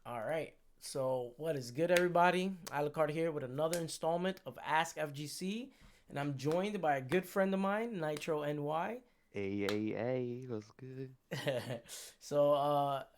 All right. So, what is good, everybody? Alukard here with another installment of Ask FGC, and I'm joined by a good friend of mine, Nitro NY. What's good?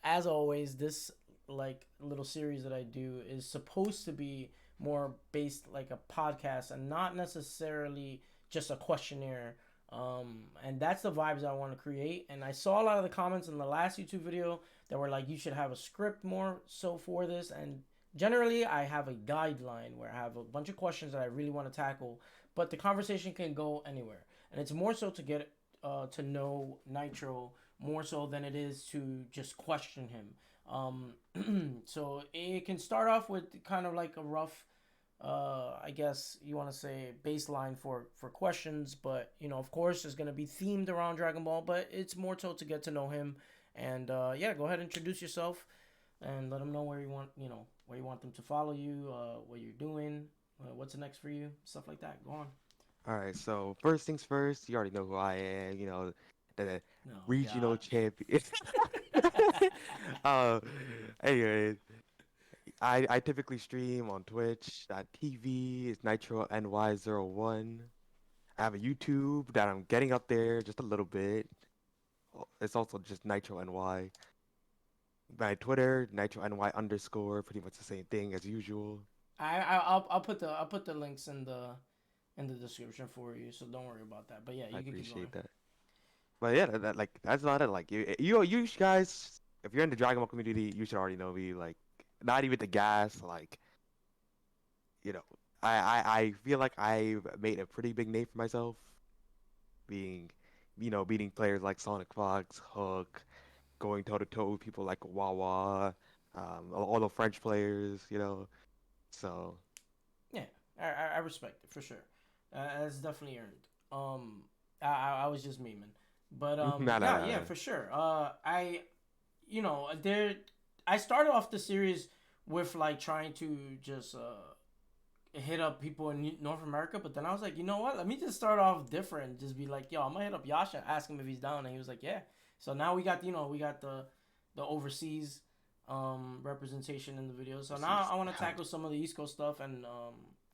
As always, this like little series that I do is supposed to be more based like a podcast and not necessarily just a questionnaire. And that's the vibes I want to create. And I saw a lot of the comments in the last YouTube video that were like, you should have a script more so for this. And generally, I have a guideline where I have a bunch of questions that I really want to tackle, but the conversation can go anywhere. And it's more so to get to know Nitro more so than it is to just question him. So it can start off with kind of like a rough, I guess you want to say baseline for questions, but of course, it's gonna be themed around Dragon Ball, but it's more so to get to know him. And yeah, go ahead and introduce yourself and let them know where you want, where you want them to follow you, what you're doing, what's next for you, stuff like that. Go on. All right, so first things first, you already know who I am, the Oh regional God. champion. Uh, anyway, I typically stream on Twitch.tv. It's NitroNY01. I have a YouTube that I'm getting up there just a little bit. It's also just Nitro NY. My Twitter, NitroNY underscore, pretty much the same thing as usual. I'll put the links in the description for you, so don't worry about that. But yeah, I you can keep going. appreciate that. But yeah, that's not it. Like you guys, if you're in the Dragon Ball community, you should already know me. Like, not even the gas. Like, you know, I feel like I've made a pretty big name for myself, being, beating players like Sonic Fox, Hook, going toe to toe with people like Wawa, all the French players. So Yeah, I respect it for sure. That's definitely earned. I was just memeing, but nah, nah, yeah, nah, yeah, nah. for sure. There, I started off the series with like trying to just hit up people in North America, but then I was like, you know what? Let me just start off different. Just be like, yo, I'm gonna hit up Yasha, ask him if he's down, and he was like, yeah. So now we got the overseas representation in the video. So now Overseas. I want to tackle some of the East Coast stuff, and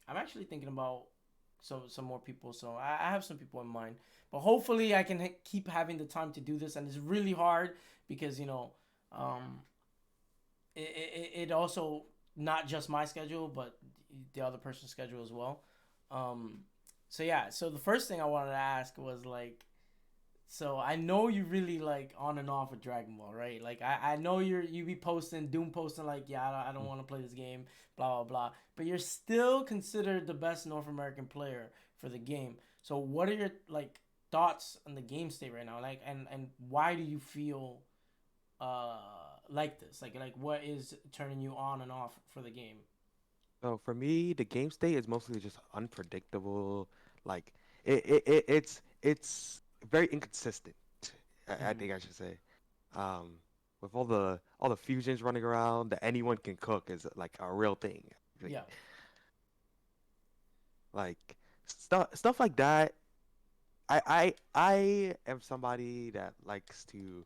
I'm actually thinking about some more people. So I have some people in mind, but hopefully I can keep having the time to do this. And it's really hard because um, it also not just my schedule, but the other person's schedule as well. Um, so yeah, so the first thing I wanted to ask was like, so I know you really like on and off with Dragon Ball, right? Like I know you be posting Doom posting like, yeah, I don't want to play this game, blah blah blah. But you're still considered the best North American player for the game. So what are your like thoughts on the game state right now? Like and why do you feel uh like this? Like what is turning you on and off for the game? So for me, the game state is mostly just unpredictable. Like it's very inconsistent. I Mm-hmm. think I should say. Um, with all the fusions running around, that anyone can cook is like a real thing. Like, Yeah. like stuff like that. I am somebody that likes to,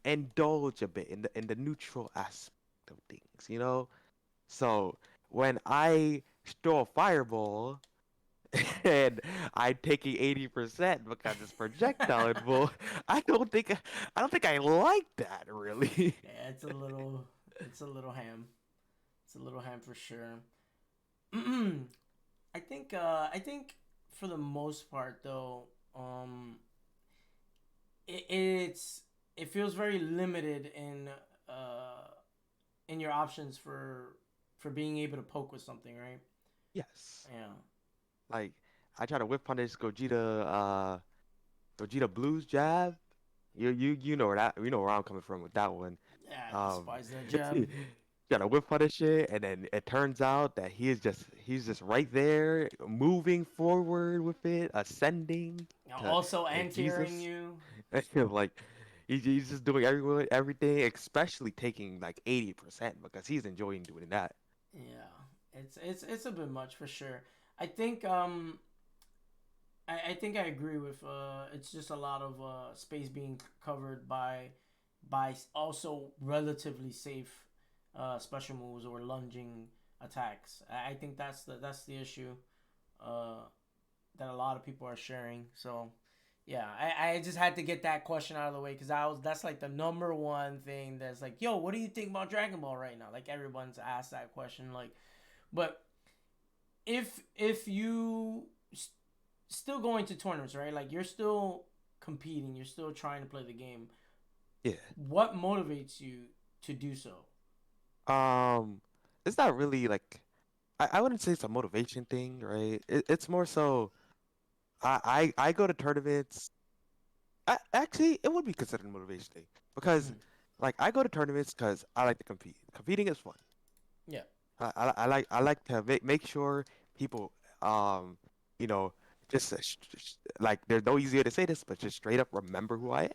indulge a bit in the neutral aspect of things. So when I throw a fireball and I'm taking 80% because it's projectile, I don't think I like that really. Yeah, it's a little ham. It's a little ham for sure. I think for the most part though, it's it feels very limited uh in your options for being able to poke with something, right? Yes. Yeah. Like I try to whip punish Gogeta Blues jab. You know where I'm coming from with that one. Yeah, I Um, despise that jab. gotta whip punish it, and then it turns out that he's just right there, moving forward with it, ascending to Also anti-airing Jesus. you. Like he's just doing everything, especially taking like 80% because he's enjoying doing that. Yeah. It's a bit much for sure. I think I think I agree with it's just a lot of space being covered by also relatively safe special moves or lunging attacks. I think that's the issue uh, that a lot of people are sharing. So yeah, I just had to get that question out of the way because that's like the number one thing that's like, yo, what do you think about Dragon Ball right now? Like everyone's asked that question. Like, but if you still going to tournaments, right? Like you're still competing, you're still trying to play the game. Yeah. What motivates you to do so? Um, it's not really like I wouldn't say it's a motivation thing, right? It's more so I go to tournaments. Actually, it would be considered a motivation thing because Mm-hmm. like I go to tournaments because I like to compete. Competing is fun. Yeah. I like to make sure people um you know just like there's no easier to say this, but just straight up remember who I am.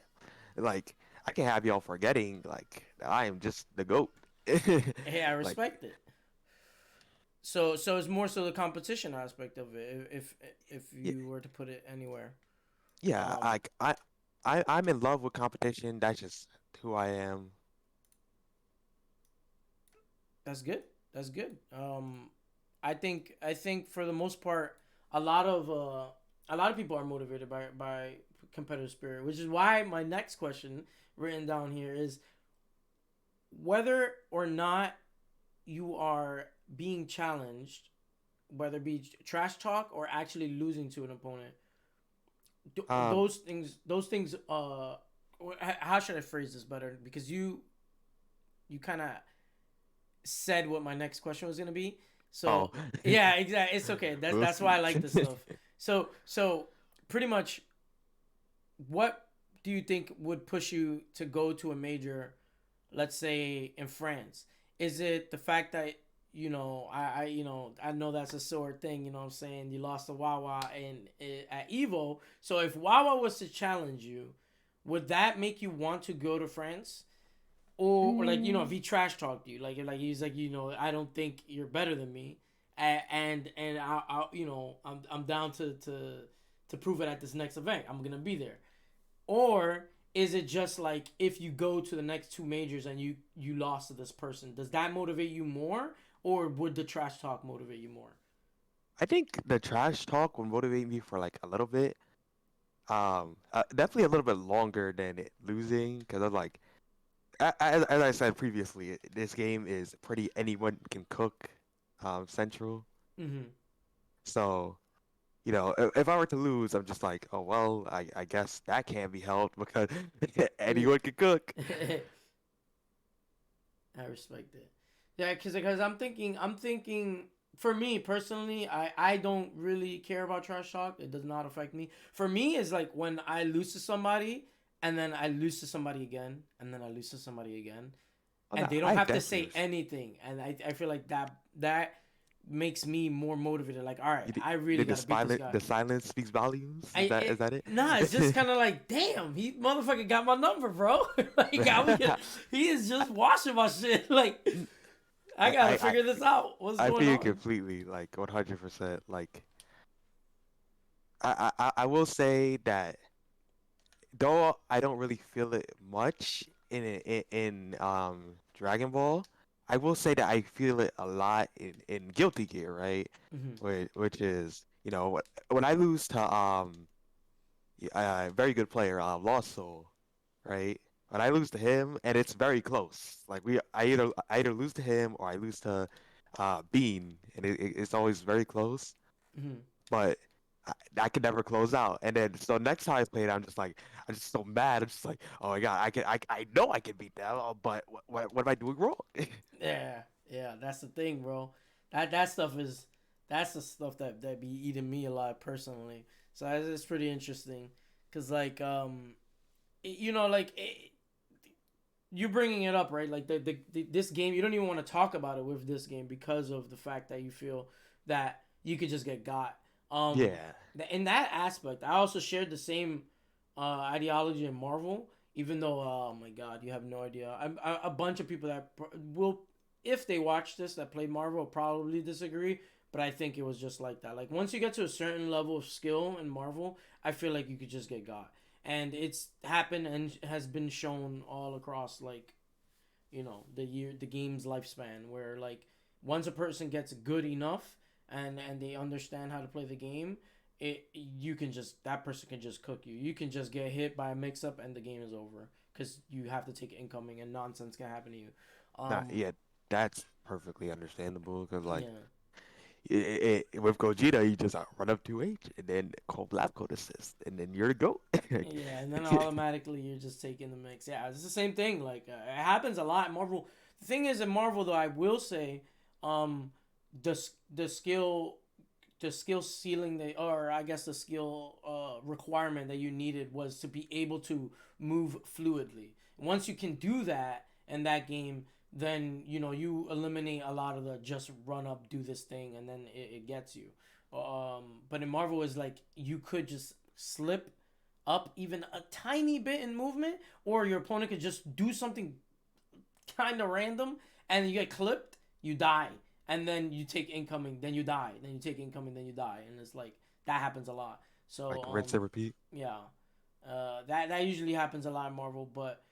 Like I can have y'all forgetting like that I am just the goat. Hey, I Like respect it. So it's more so the competition aspect of it. If yeah, you were to put it anywhere, yeah, um, like I'm in love with competition. That's just who I am. that's good. That's good. I think for the most part, a lot of a lot of people are motivated by competitive spirit, which is why my next question written down here is whether or not you are being challenged, whether it be trash talk or actually losing to an opponent. Um, Those things. How should I phrase this better? Because you kind of said what my next question was gonna be. oh, So yeah, exactly. It's okay. That's we'll that's why see. I like this stuff. So pretty much, what do you think would push you to go to a major, let's say in France? Is it the fact that I know that's a sore thing. You know what I'm saying? You lost to Wawa at Evo. So if Wawa was to challenge you, would that make you want to go to France? Or like if Mm, he trash talked you, like he's like I don't think you're better than me, and I'm down to prove it at this next event. I'm gonna be there. Or is it just like if you go to the next two majors and you lost to this person, does that motivate you more, or would the trash talk motivate you more? I think the trash talk will motivate me for like a little bit. Definitely a little bit longer than it losing because I'm like, as I said previously, this game is pretty anyone can cook, central. Mm-hmm. So, if I were to lose, I'm just like, oh well, I guess that can't be helped because anyone can cook. I respect it. Yeah, because I'm thinking for me personally, I don't really care about trash talk. It does not affect me. For me, it's like when I lose to somebody, and then I lose to somebody again, and then I lose to somebody again, Oh and no, they don't I have to definitely say anything, and I feel like that makes me more motivated. Like, all right, you I really did gotta beat this guy. the silence speaks volumes. I Is that Nah, it's just it? kind of like, damn, he motherfucker got my number, bro. Like, he is just washing my shit. Like, I I, gotta I, I figure this out. What's I going feel you on? completely, like 100%. Like I will say that though I don't really feel it much in Dragon Ball, I will say that I feel it a lot in Guilty Gear, right? Hmm. Which is, when I lose to a very good player, Lost Soul, right? When I lose to him, and it's very close. Like I either lose to him or I lose to Bean, and it's always very close. Hmm. But I could never close out. And then so next time I played, I'm just so mad. I'm just like, oh my God, I know I can beat them, but what am I doing wrong? Yeah, yeah, that's the thing, bro. That stuff that's the stuff that be eating me alive personally. So it's pretty interesting, cause like you bringing it up, right? Like this game, you don't even want to talk about it with this game because of the fact that you feel that you could just get got. Yeah. In that aspect, I also shared the same ideology in Marvel. Even though, oh my god, you have no idea. A bunch of people that will, if they watch this, that play Marvel, will probably disagree. But I think it was just like that. Like once you get to a certain level of skill in Marvel, I feel like you could just get got, and it's happened and has been shown all across like the game's lifespan, where like once a person gets good enough and they understand how to play the game, you can just that person can just cook you. You can just get hit by a mix up and the game is over because you have to take incoming and nonsense can happen to you. Nah, Um, yeah, that's perfectly understandable because like yeah, with Gogeta, you just run up 2H and then call lap code assist, and then you're the GOAT. yeah, and then automatically you're just taking the mix. Yeah, it's the same thing. Like it happens a lot in Marvel. The thing is in Marvel though, I will say, um, the the skill the skill ceiling that, or I guess the skill requirement that you needed was to be able to move fluidly. Once you can do that in that game, then you eliminate a lot of the just run up, do this thing, and then it gets you. But in Marvel, is like you could just slip up even a tiny bit in movement, or your opponent could just do something kind of random, and you get clipped, you die, and then you take incoming, then you die, then you take incoming, then you die, and it's like that happens a lot. So Like rinse and repeat. yeah, that usually happens a lot in Marvel. But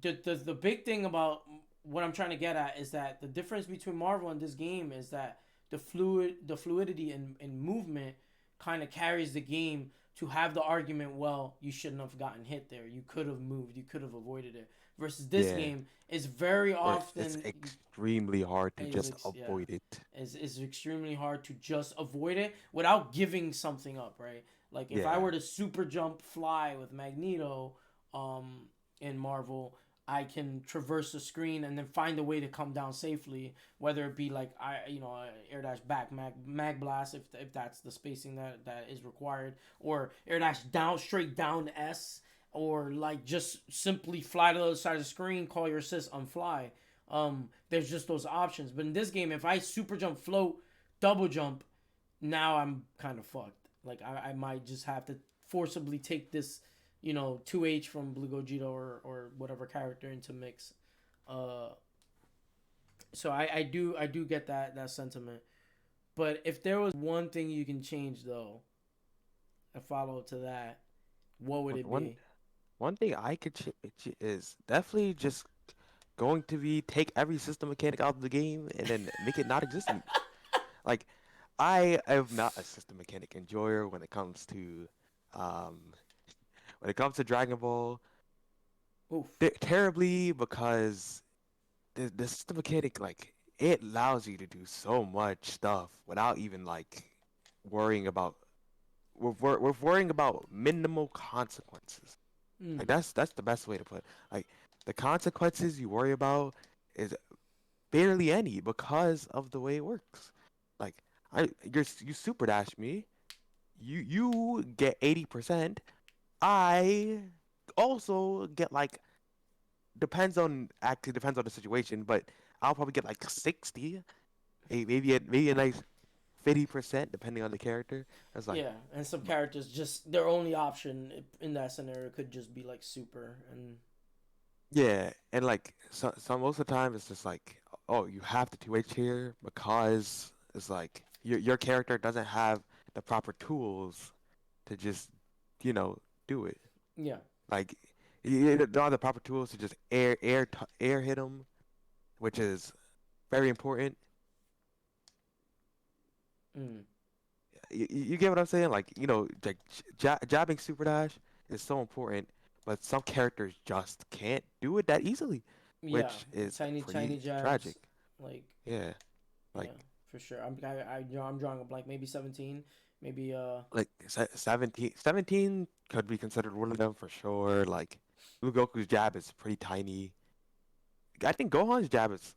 the big thing about what I'm trying to get at is that the difference between Marvel and this game is that the fluidity and movement kind of carries the game to have the argument, well, you shouldn't have gotten hit there, you could have moved, you could have avoided it, versus this Yeah, game is very where it's often extremely hard to is just yeah avoid it. is extremely hard to just avoid it without giving something up, right? Like if I Yeah, were to super jump fly with Magneto um in Marvel, I can traverse the screen and then find a way to come down safely, whether it be like air dash back mag blast if that's the spacing that is required, or air dash down straight down S, or like just simply fly to the other side of the screen, call your assist on fly. There's just those options. But in this game, if I super jump, float, double jump, now I'm kind of fucked. Like I might just have to forcibly take this, 2H from Blue Gogeta or whatever character into mix. Uh, so I do get that sentiment. But if there was one thing you can change though, a follow up to that, what would one it one be? one thing I could is definitely just going to be take every system mechanic out of the game and then make it not existent. Like I am not a system mechanic enjoyer um when it comes to Dragon Ball Oof. terribly because the system mechanic like it allows you to do so much stuff without even like worrying about we're worrying about minimal consequences. Like Mm. that's the best way to put it. Like the consequences you worry about is barely any because of the way it works. Like you super dash me, you get 80%. I also get like depends on the situation, but I'll probably get like 60, maybe a nice 50% depending on the character. That's like Yeah, and some characters just their only option in that scenario could just be like super and yeah, and like so most of the time it's just like oh you have the 2H here because it's like your character doesn't have the proper tools to just you know do it. yeah. Like you don't have the proper tools to just air hit them, which is very important. Mm. You get what I'm saying? Like like jabbing super dash is so important, but some characters just can't do it that easily, Yeah, which is tiny pretty tragic. jabs, like Yeah, like yeah, for sure. I'm drawing a blank. Maybe 17, maybe 17 could be considered one of them for sure. Like Blue Goku's jab is pretty tiny. I think Gohan's jab is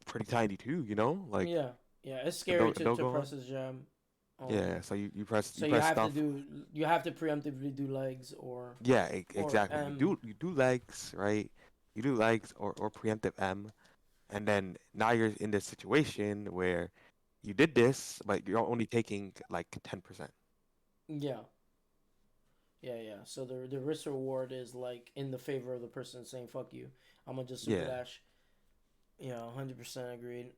pretty tiny too. Like yeah, yeah. It's the scary to Gohan. press his jab. Yeah, so you press So stuff. you have to preemptively do legs Yeah, or exactly. You do legs, right? You do legs or preemptive M, and then now you're in this situation where you did this, but you're only taking like 10%. yeah. Yeah. So the risk reward is like in the favor of the person saying fuck you. I'm gonna just super Yeah. dash. Yeah, 100% agreed.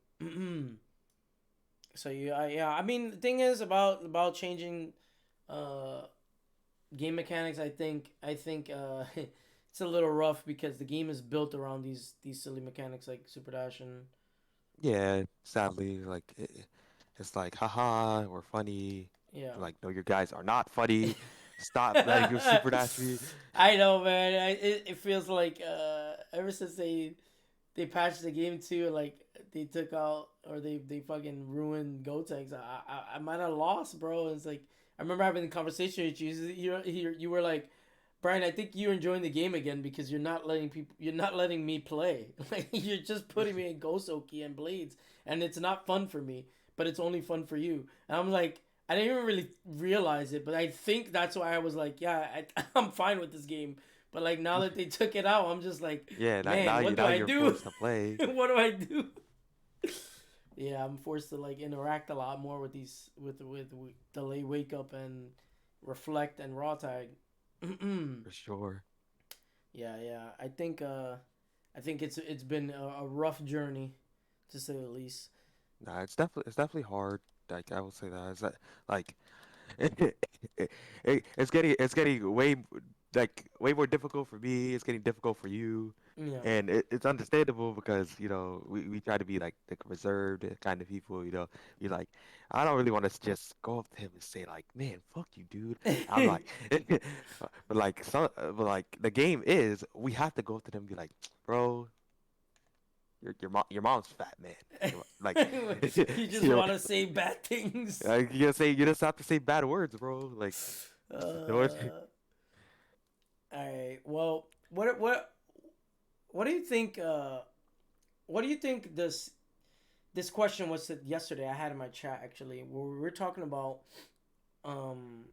So yeah. I mean, the thing is about changing uh game mechanics. I think it's a little rough because the game is built around these silly mechanics like super dash and Yeah, sadly, like it's like, haha, we're funny. yeah. Like, no, you guys are not funny. Stop letting your super dash me. I know, man. It feels like ever since they patched the game too, like they took out or they fucking ruined Gotenks. I might have lost, bro. It's like I remember having the conversation with you. You were like, Brian, I think you're enjoying the game again because you're not letting me play. Like you're just putting me in Gosoki and Blades, and it's not fun for me, but it's only fun for you. And I'm like, I didn't even really realize it, but I think that's why I was like, yeah, I'm fine with this game. But like now that they took it out, I'm just like, Yeah, man, what do now I you're do? forced to play. What do I do? Yeah, I'm forced to like interact a lot more with these with delay wake up and reflect and raw tag. For sure. Yeah. I think it's been a rough journey to say the least. Nah, it's definitely hard. Like I will say that. Is that like it, it's getting way more difficult for me. It's getting difficult for you, Yeah. and it's understandable because we try to be like the reserved kind of people. You're like, I don't really want to just go up to him and say like, man, fuck you, dude. I'm like, but like the game is we have to go up to them and be like, bro, your mom's fat, man. Like, You just you know, want to say bad things. you just have to say bad words, bro. Like, no, All right. Well, what do you think? What do you think this question was said yesterday? I had in my chat actually, where we were talking about, um,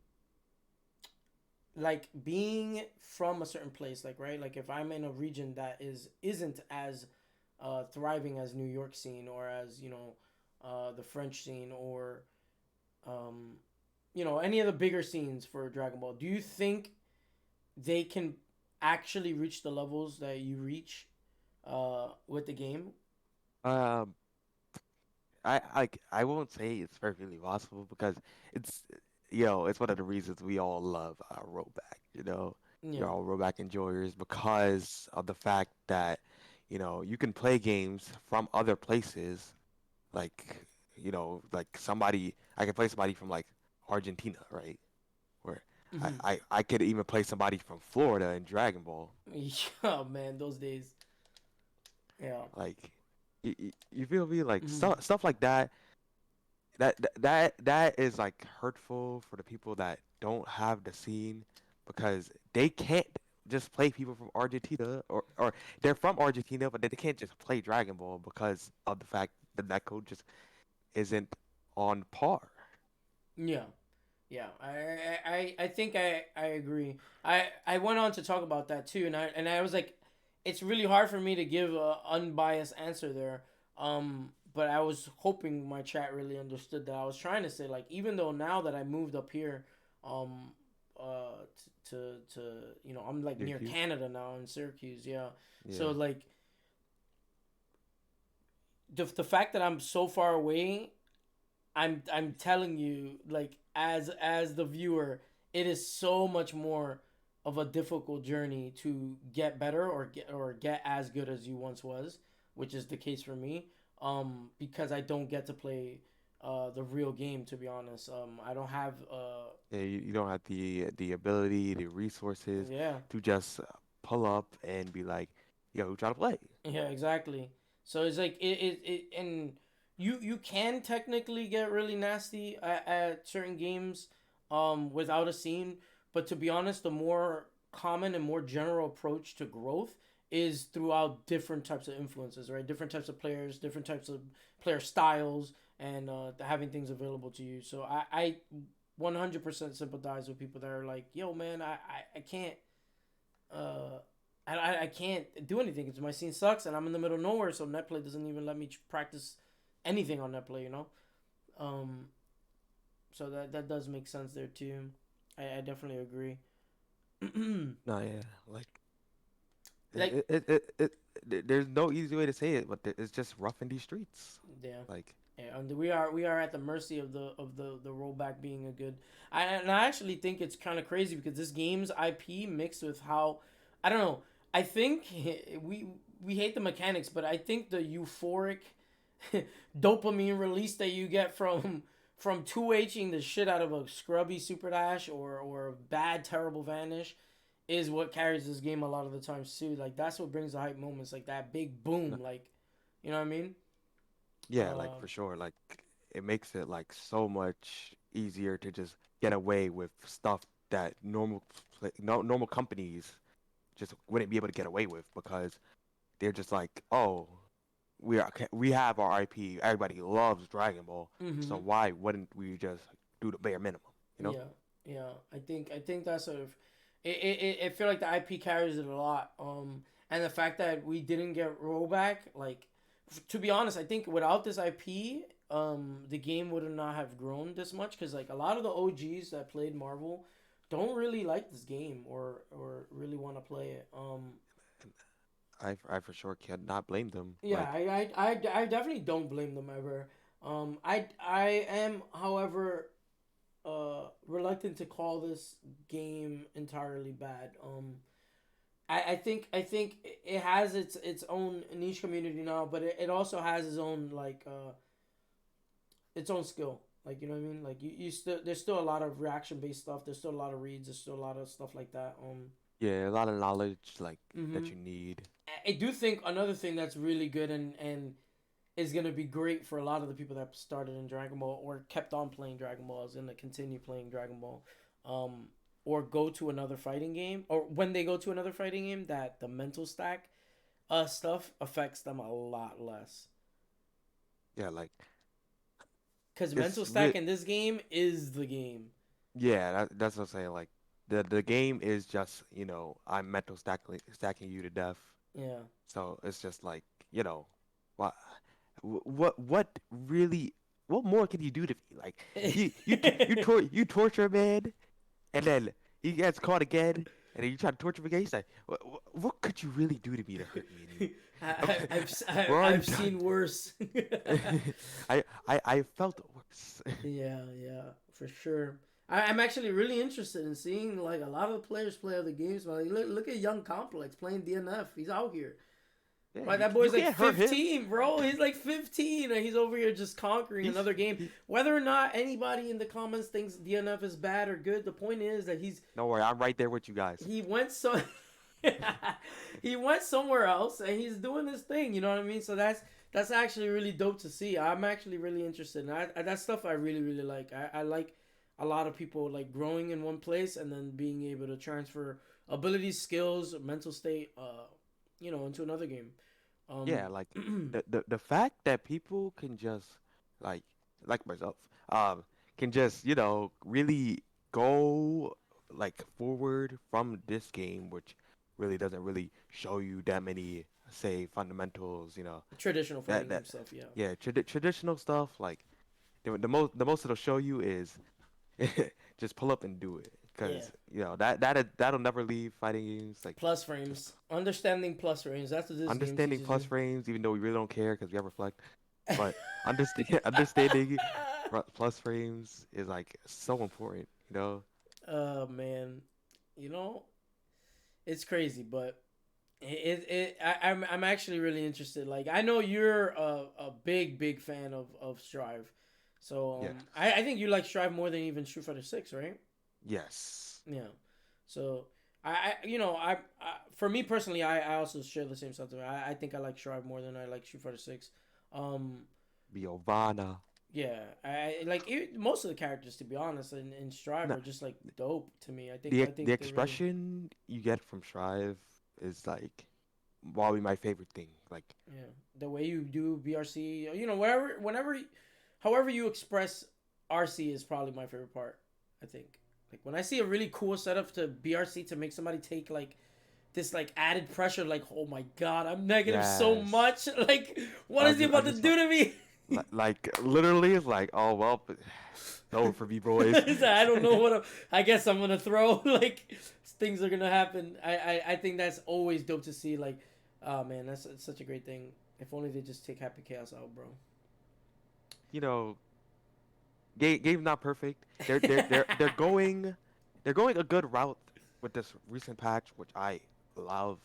like being from a certain place, like right, like if I'm in a region that isn't as, thriving as New York scene or as the French scene or um, any of the bigger scenes for Dragon Ball. Do you think they can actually reach the levels that you reach with the game? um, I won't say it's perfectly possible because it's it's one of the reasons we all love rollback. Yeah. You're all rollback enjoyers because of the fact that you can play games from other places, like like somebody I can play somebody from like Argentina, right? Where Hmm. I could even play somebody from Florida in Dragon Ball. Yeah, man, those days. Yeah. Like, you feel me? Like Hmm. stuff like that. That is like hurtful for the people that don't have the scene because they can't just play people from Argentina or they're from Argentina, but they can't just play Dragon Ball because of the fact that that code just isn't on par. Yeah. Yeah, I think I agree. I went on to talk about that too, and I was like, it's really hard for me to give a unbiased answer there. But I was hoping my chat really understood that I was trying to say like even though now that I moved up here, um, to I'm like near Syracuse? Canada now in Syracuse, yeah. So Yeah. like the fact that I'm so far away, I'm telling you, like as the viewer, it is so much more of a difficult journey to get better or get as good as you once was, which is the case for me. Because I don't get to play the real game, to be honest. I don't have Yeah, you don't have the ability, the resources yeah. to just pull up and be like, yo, try to play. Yeah, exactly. So it's like and you can technically get really nasty at certain games without a scene, but to be honest, the more common and more general approach to growth is throughout different types of influences, right? Different types of players, different types of player styles, and having things available to you. So I 100% sympathize with people that are like, yo, man, I can't uh, I can't do anything because my scene sucks and I'm in the middle of nowhere, so netplay doesn't even let me practice anything on netplay, Um, so that does make sense there too. I definitely agree. No, yeah, like Like, there's no easy way to say it, but it's just rough in these streets. yeah. Like, Yeah, and we are at the mercy of the rollback being a good. I actually think it's kind of crazy because this game's IP mixed with how I don't know. I think we hate the mechanics, but I think the euphoric dopamine release that you get from 2Hing the shit out of a scrubby super dash or a bad terrible vanish is what carries this game a lot of the times too. Like that's what brings the hype moments, like that big boom, No, like you know what I mean? yeah, like Um, for sure. Like it makes it like so much easier to just get away with stuff that normal companies just wouldn't be able to get away with because they're just like, oh, we have our IP. Everybody loves Dragon Ball, so mm-hmm. why wouldn't we just do the bare minimum? You know? Yeah, yeah. I think that's sort of I feel like the IP carries it a lot. And the fact that we didn't get rollback, like, to be honest, I think without this IP, the game would not have grown this much because like a lot of the OGs that played Marvel don't really like this game or really want to play it. I for sure cannot blame them. Yeah, Like, I definitely don't blame them ever. I am, however, reluctant to call this game entirely bad. I think it has its own niche community now, but it also has its own like its own skill. Like you know what I mean? Like you still there's still a lot of reaction based stuff. There's still a lot of reads. There's still a lot of stuff like that. yeah, a lot of knowledge like that Hmm. you need. I do think another thing that's really good and is gonna be great for a lot of the people that started in Dragon Ball or kept on playing Dragon Ball is gonna continue playing Dragon Ball, or go to another fighting game, or when they go to another fighting game, that the mental stack, stuff affects them a lot less. Yeah, like Cause mental it's stack real. in this game is the game. Yeah, that's what I'm saying. Like the game is just, I'm mental stacking you to death. Yeah. So it's just like, what what really what more can you do to me? Like you torture a man and then he gets caught again and then you try to torture him again. He's like, what could you really do to me to hurt me anymore? We're already I've done. seen worse. I felt worse. Yeah, yeah, for sure. I'm actually really interested in seeing like a lot of the players play other games. Like, look at Young Complex playing DNF. He's out here. Yeah, Right, you that you boy's like can't hurt him. 15, bro. He's like 15, and he's over here just conquering He's another game. he. Whether or not anybody in the comments thinks DNF is bad or good, the point is that Don't worry, I'm right there with you guys. he went so he went somewhere else, and he's doing his thing. You know what I mean? So that's actually really dope to see. I'm actually really interested, and that stuff I really really like. I like a lot of people like growing in one place and then being able to transfer abilities, skills, mental state, into another game. Yeah, Um, like the fact that people can just like myself, can just, really go like forward from this game, which really doesn't really show you that many, say, fundamentals, Traditional that fighting game that stuff, yeah. yeah, traditional stuff, like the most it'll show you is just pull up and do it. Yeah. Because, that'll never leave fighting games. Like, Plus just frames. Understanding plus frames. That's what this game understanding teaches plus you. frames, even though we really don't care because we have reflect. But understanding plus frames is like so important, you know? Oh man. You know, it's crazy, but I'm actually really interested. Like I know you're a big fan of Strive. So Yes. I think you like Strive more than even Street Fighter 6, right? Yes. Yeah. So for me personally, I also share the same sentiment. I think I like Strive more than I like Street Fighter 6. Um Biovana. yeah, I like most of the characters, to be honest, in Strive No, are just like dope to me. I think the I the think they're really, expression you get from Strive is like probably my favorite thing. Like, yeah, the way you do BRC, however you express RC is probably my favorite part. I think like when I see a really cool setup to BRC to make somebody take like this like added pressure, like oh my god, I'm negative so yes. much. Like what is he I'm about to just do to me? like literally it's like, oh well, it's over for me, boys. I don't know I guess I'm gonna throw like things are gonna happen. I think that's always dope to see. Like, oh man, that's such a great thing. If only they just take Happy Chaos out, bro. you know, game's not perfect. They're going a good route with this recent patch, which I love.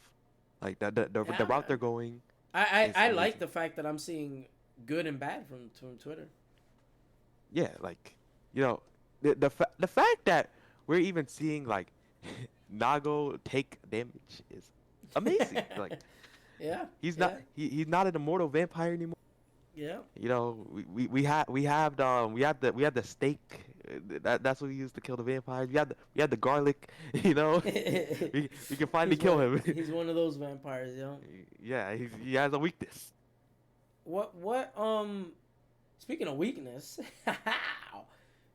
Like the route Yeah, they're going I is I like amazing. the fact that I'm seeing good and bad from Twitter. Yeah, like you know, the fact that we're even seeing like Nago take damage is amazing. Like Yeah, he's yeah, he's not an immortal vampire anymore. yeah. You know, we have the steak. That's what we use to kill the vampires. We have the garlic. You know, we can finally kill him. He's one of those vampires, you know. Yeah, he has a weakness. What speaking of weakness,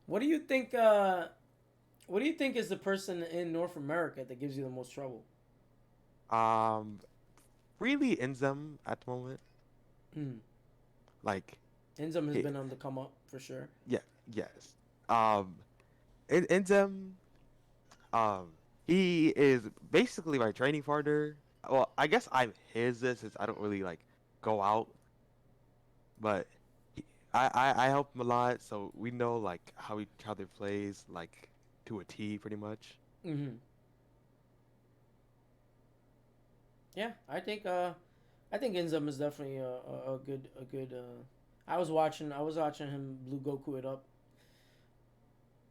what do you think what do you think is the person in North America that gives you the most trouble? Um, really Inzem at the moment. Hmm. Like, Inzum has he, been on the come up for sure. yeah, yes. Um, Inzem, um, he is basically my training partner. Well, I guess I'm his since I don't really like go out, but he, I help him a lot, so we know like how each other plays like to a T pretty much. Hmm. Yeah, I think Inzum is definitely a good I was watching him Blue Goku it up.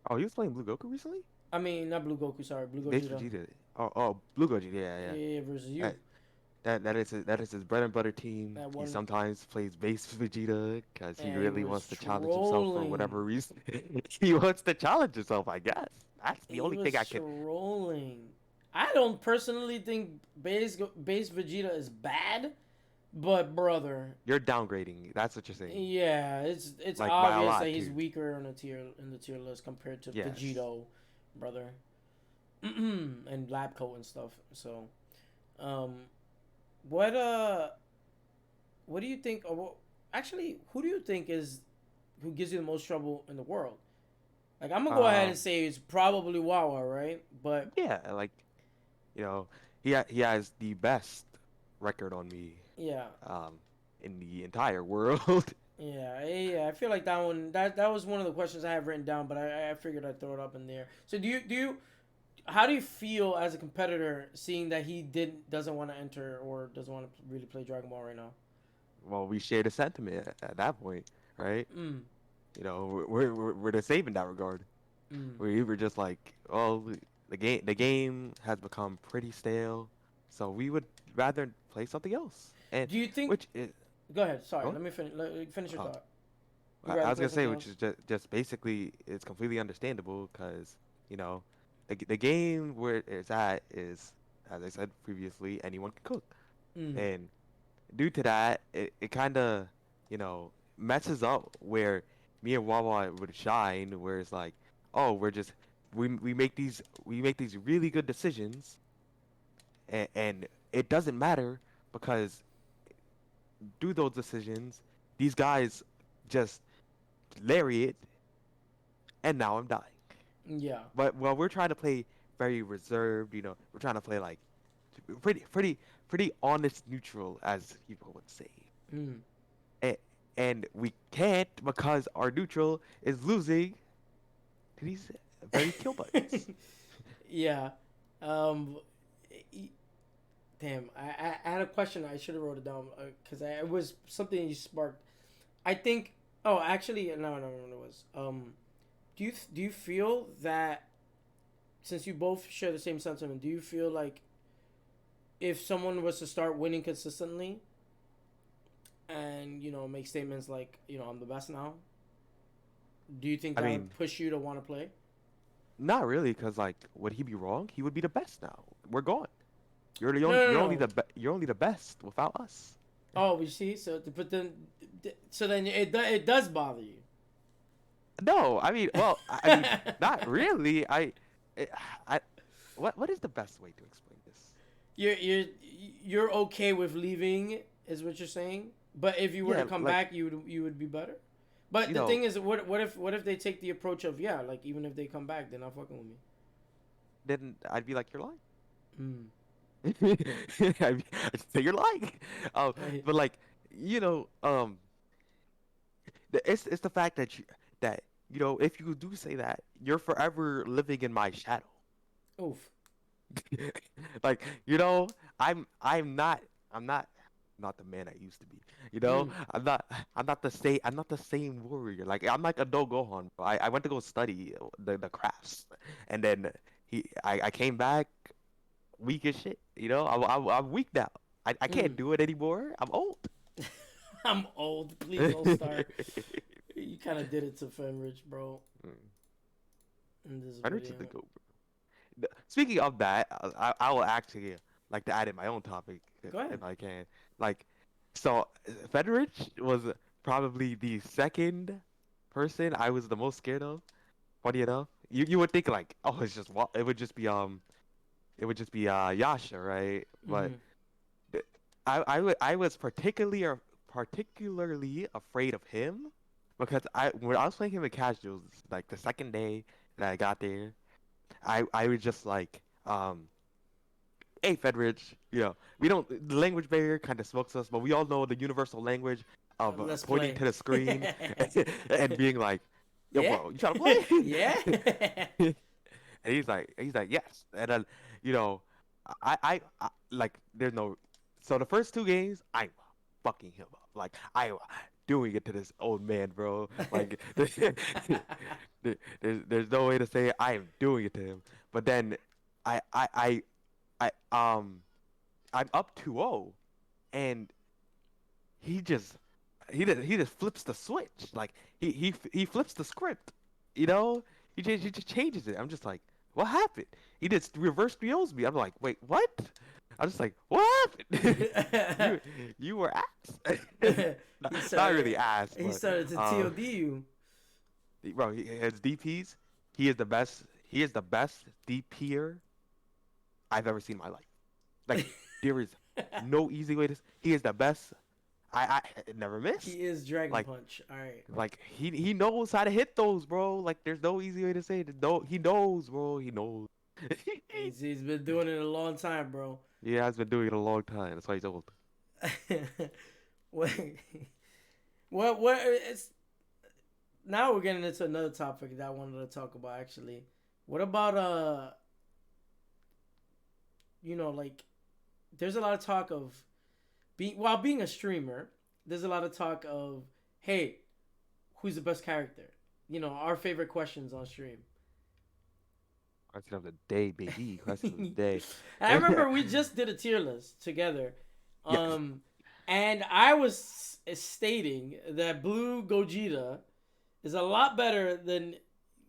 Oh, he was playing Blue Goku recently? I mean not Blue Goku, sorry, Blue Base Gogeta. Vegeta. Oh, Blue Goku. Yeah, Yeah, yeah. yeah, versus you. That, that is his bread and butter team. That He one sometimes plays base Vegeta because he and he really was wants to challenge himself for trolling. whatever reason. He wants to challenge himself, I guess. That's the He only thing was I could. trolling. I don't personally think base Vegeta is bad, but brother, You're downgrading. That's what you're saying. yeah, it's Like by a obvious that lot he's too. weaker in the tier list compared to Yes. Vegito, brother, and lab coat and stuff. So, um, what what do you think? Actually, who do you think is who gives you the most trouble in the world? Like I'm gonna go ahead and Um. say it's probably Wawa, right? But Yeah. Like he has the best record on me. yeah, Um. In the entire world. yeah. I feel like that one that was one of the questions I have written down, but I figured I'd throw it up in there. So do you how do you feel as a competitor seeing that he doesn't want to enter or doesn't want to really play Dragon Ball right now? Well, we share the sentiment at that point, right? Mm, We're the same in that regard. mm. We were just like, oh, the game has become pretty stale, so we would rather play something else. And Do you think? which is Go ahead. Sorry, go on. let me finish. Finish your Oh, thought. You I rather was play gonna say, something which else? is just basically it's completely understandable because you know the game where it's at is, as I said previously, anyone can cook, Mm, and due to that, it kind of messes up where me and Wawa would shine, where it's like, oh, we make these really good decisions, and it doesn't matter because do those decisions, these guys just lariat, and now I'm dying. yeah. But well, we're trying to play very reserved, we're trying to play like pretty honest neutral, as people would say. Mm. and, and we can't because our neutral is losing to these very kill buttons. Yeah. Um. e- Damn. I had a question. I should have wrote it down because it was something you sparked. I think. Oh, actually, no. It was. Do you feel that since you both share the same sentiment, do you feel like if someone was to start winning consistently and make statements like I'm the best now, do you think I that would mean, push you to want to play? not really, because like, would he be wrong? He would be the best now. We're gone. No, no, no. You're only the best without us. Oh, we see. But then, it does bother you. No, I mean, well, I mean, not really. I, I, what is the best way to explain this? you're you're you're okay with leaving, is what you're saying. But if you were to Yeah, come like, back, you would be better. But you the know, thing is, what if they take the approach of yeah, like even if they come back, they're not fucking with me. then I'd be like, you're lying. Mm. I'd say you're lying. Right. But like, you know, um, it's the fact that if you do say that, you're forever living in my shadow. Oof. Like, you know, I'm not the man I used to be. You know, Mm. I'm not the same warrior. Like I'm like a no Gohan. I went to go study the crafts, and then I came back weak as shit. You know, I'm weak now. I can't Mm. do it anymore. I'm old. I'm old. Please don't start. You kind of did it to Fenrich, bro, in this Fenrich is the video. goat. Speaking of that, I will actually like to add in my own topic Go ahead. if I can. Like, so Federich was probably the second person I was the most scared of. Funny enough, you would think like, oh, it would just be Yasha, right? But Mm-hmm. I was particularly afraid of him because I when I was playing him in casuals, like the second day that I got there, I was just like, hey, Fedridge, you know, we don't, the language barrier kind of smokes us, but we all know the universal language of Let's pointing play. to the screen and being like, yo, Yeah? bro, you trying to play? Yeah? And he's like, yes. And then, you know, I like, there's no, so the first two games, I'm fucking him up. Like, I'm doing it to this old man, bro. Like, there's no way to say it. I am doing it to him. But then I, I, I, I I'm up 2-0 and he just he just flips the switch. Like he flips the script. You know? He just changes it. I'm just like, what happened? He just reverse 3-0s me. I'm like, wait, what? I'm just like, what happened? you you were ass. he Not started really ass, he but started to TOD you. bro, his DPs, he is the best. He is the best DPer I've ever seen in my life. Like there is no easy way to. He is the best. I never miss. He is Dragon Like Punch. Alright. he knows how to hit those, bro. Like there's no easy way to say it. No, he knows, bro. He knows. He's been doing it a long time, bro. He has been doing it a long time. That's why he's old. Wait. What it's now we're getting into another topic that I wanted to talk about actually. What about like there's a lot of talk of being a streamer, there's a lot of talk of, hey, who's the best character? Our favorite questions on stream. Question of the day, baby. Question of the day. I remember we just did a tier list together. Yes. Um and I was stating that Blue Gogeta is a lot better than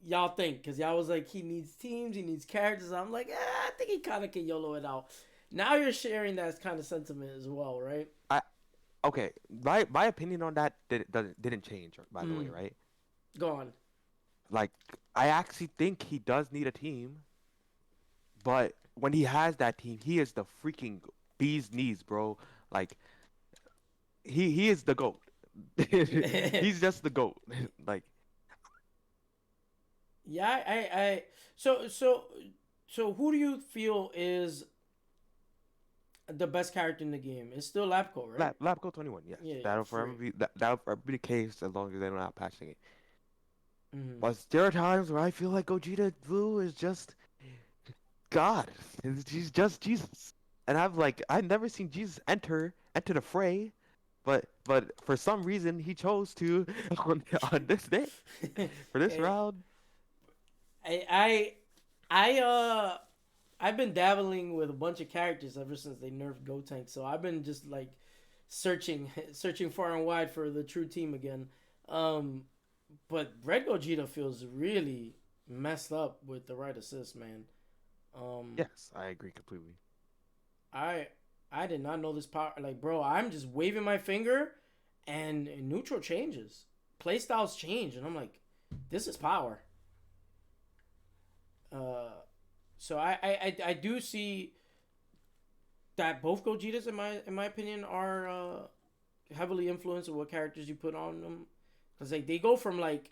y'all think, because y'all was like, he needs teams, he needs characters. I'm like, I think he kind of can YOLO it out. Now you're sharing that kind of sentiment as well, right? I okay. My opinion on that didn't change, by the way, Mm, right? go on. Like I actually think he does need a team, but when he has that team, he is the freaking bee's knees, bro. Like he is the goat. He's just the goat. Like Yeah, I so who do you feel is the best character in the game? It's still Lapco, right? Lapco 21, yes. Yeah, yeah, That'll forever free. be that'll forever be the case as long as they're not patching it. Mm-hmm. But there are times where I feel like Gogeta Blue is just God. He's just Jesus. And I've never seen Jesus enter the fray, but for some reason he chose to on this day for this Eh, round. I I I I've been dabbling with a bunch of characters ever since they nerfed Gotenk, so I've been just like searching far and wide for the true team again. Um, but Red Gogeta feels really messed up with the right assist, man. Um, Yes, I agree completely. I I did not know this power. Like, bro, I'm just waving my finger, and neutral changes, playstyles change, and I'm like, this is power. Uh, so I do see that both Gogetas, in my opinion, are heavily influenced with what characters you put on them, because like they go from like